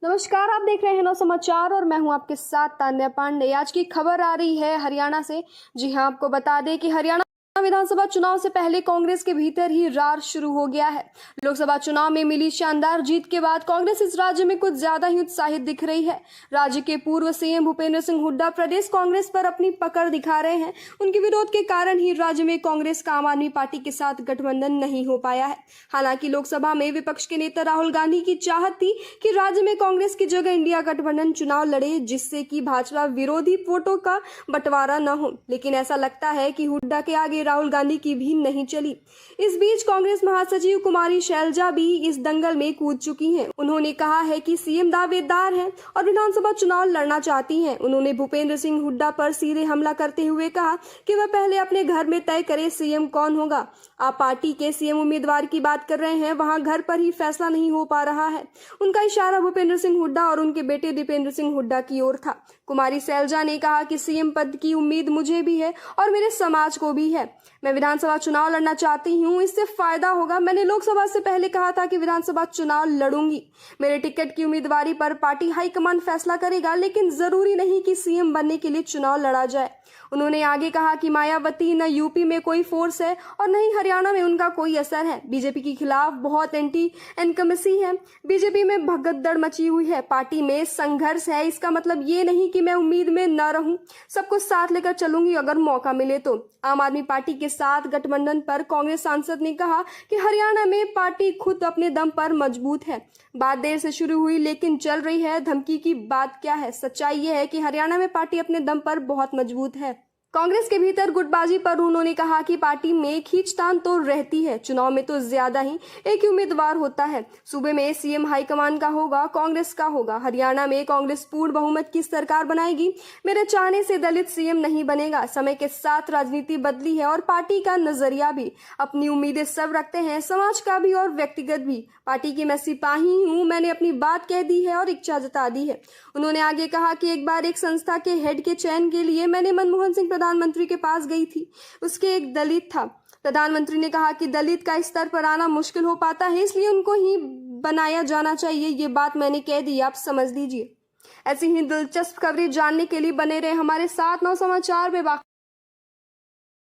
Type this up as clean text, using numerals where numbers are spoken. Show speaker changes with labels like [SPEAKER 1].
[SPEAKER 1] नमस्कार, आप देख रहे हैं नौ समाचार और मैं हूं आपके साथ तान्या पांडे। आज की खबर आ रही है हरियाणा से। जी हां, आपको बता दें कि हरियाणा विधानसभा चुनाव से पहले कांग्रेस के भीतर ही रार शुरू हो गया है। लोकसभा चुनाव में मिली शानदार जीत के बाद कांग्रेस इस राज्य में कुछ ज्यादा ही उत्साहित दिख रही है। राज्य के पूर्व सीएम भूपेंद्र सिंह हुड्डा प्रदेश कांग्रेस पर अपनी पकड़ दिखा रहे हैं। उनके विरोध के कारण ही राज्य में कांग्रेस का आम आदमी पार्टी के साथ गठबंधन नहीं हो पाया है। हालांकि लोकसभा में विपक्ष के नेता राहुल गांधी की चाहत थी कि राज्य में कांग्रेस की जगह इंडिया गठबंधन चुनाव लड़े, जिससे कि भाजपा विरोधी वोटों का बंटवारा न हो। लेकिन ऐसा लगता है कि हुड्डा के आगे राहुल गांधी की भी नहीं चली। इस बीच कांग्रेस महासचिव कुमारी शैलजा भी इस दंगल में कूद चुकी हैं। उन्होंने कहा है कि सीएम दावेदार हैं और विधानसभा चुनाव लड़ना चाहती हैं। उन्होंने भूपेंद्र सिंह हुड्डा पर सीधे हमला करते हुए कहा कि वह पहले अपने घर में तय करे सीएम कौन होगा। आप पार्टी के सीएम उम्मीदवार की बात कर रहे हैं, वहां घर पर ही फैसला नहीं हो पा रहा है। उनका इशारा भूपेंद्र सिंह हुड्डा और उनके बेटे दीपेंद्र सिंह हुड्डा की ओर था। कुमारी शैलजा ने कहा कि सीएम पद की उम्मीद मुझे भी है और मेरे समाज को भी है। मैं विधानसभा चुनाव लड़ना चाहती हूँ, इससे फायदा होगा। मैंने लोकसभा से पहले कहा था कि विधानसभा चुनाव लड़ूंगी। मेरे टिकट की उम्मीदवारी पर पार्टी हाईकमान फैसला करेगा, लेकिन जरूरी नहीं कि सीएम बनने के लिए चुनाव लड़ा जाए। उन्होंने आगे कहा कि मायावती न यूपी में कोई फोर्स है और न ही हरियाणा में उनका कोई असर है। बीजेपी के खिलाफ बहुत एंटी इनकमेसी है। बीजेपी में भगदड़ मची हुई है, पार्टी में संघर्ष है। इसका मतलब ये नहीं कि मैं उम्मीद में न रहूं, सब कुछ साथ लेकर चलूंगी अगर मौका मिले तो। आम आदमी पार्टी के साथ गठबंधन पर कांग्रेस सांसद ने कहा कि हरियाणा में पार्टी खुद अपने दम पर मजबूत है। बात देर से शुरू हुई लेकिन चल रही है। धमकी की बात क्या है? सच्चाई ये है कि हरियाणा में पार्टी अपने दम पर बहुत मजबूत है। कांग्रेस के भीतर गुटबाजी पर उन्होंने कहा कि पार्टी में खींचतान तो रहती है, चुनाव में तो ज्यादा ही एक ही उम्मीदवार होता है। सूबे में सीएम हाईकमान का होगा, कांग्रेस का होगा। हरियाणा में कांग्रेस पूर्ण बहुमत की सरकार बनाएगी। मेरे चाहने से दलित सीएम नहीं बनेगा। समय के साथ राजनीति बदली है और पार्टी का नजरिया भी। अपनी उम्मीदें सब रखते हैं, समाज का भी और व्यक्तिगत भी। पार्टी की मैं सिपाही हूँ, मैंने अपनी बात कह दी है और इच्छा जता दी है। उन्होंने आगे कहा कि एक बार एक संस्था के हेड के चयन के लिए मैंने मनमोहन सिंह प्रधानमंत्री के पास गई थी। उसके एक दलित था। प्रधानमंत्री ने कहा कि दलित का इस स्तर पर आना मुश्किल हो पाता है, इसलिए उनको ही बनाया जाना चाहिए। ये बात मैंने कह दी, आप समझ लीजिए। ऐसी ही दिलचस्प खबरें जानने के लिए बने रहे हमारे साथ। नौ समाचार में।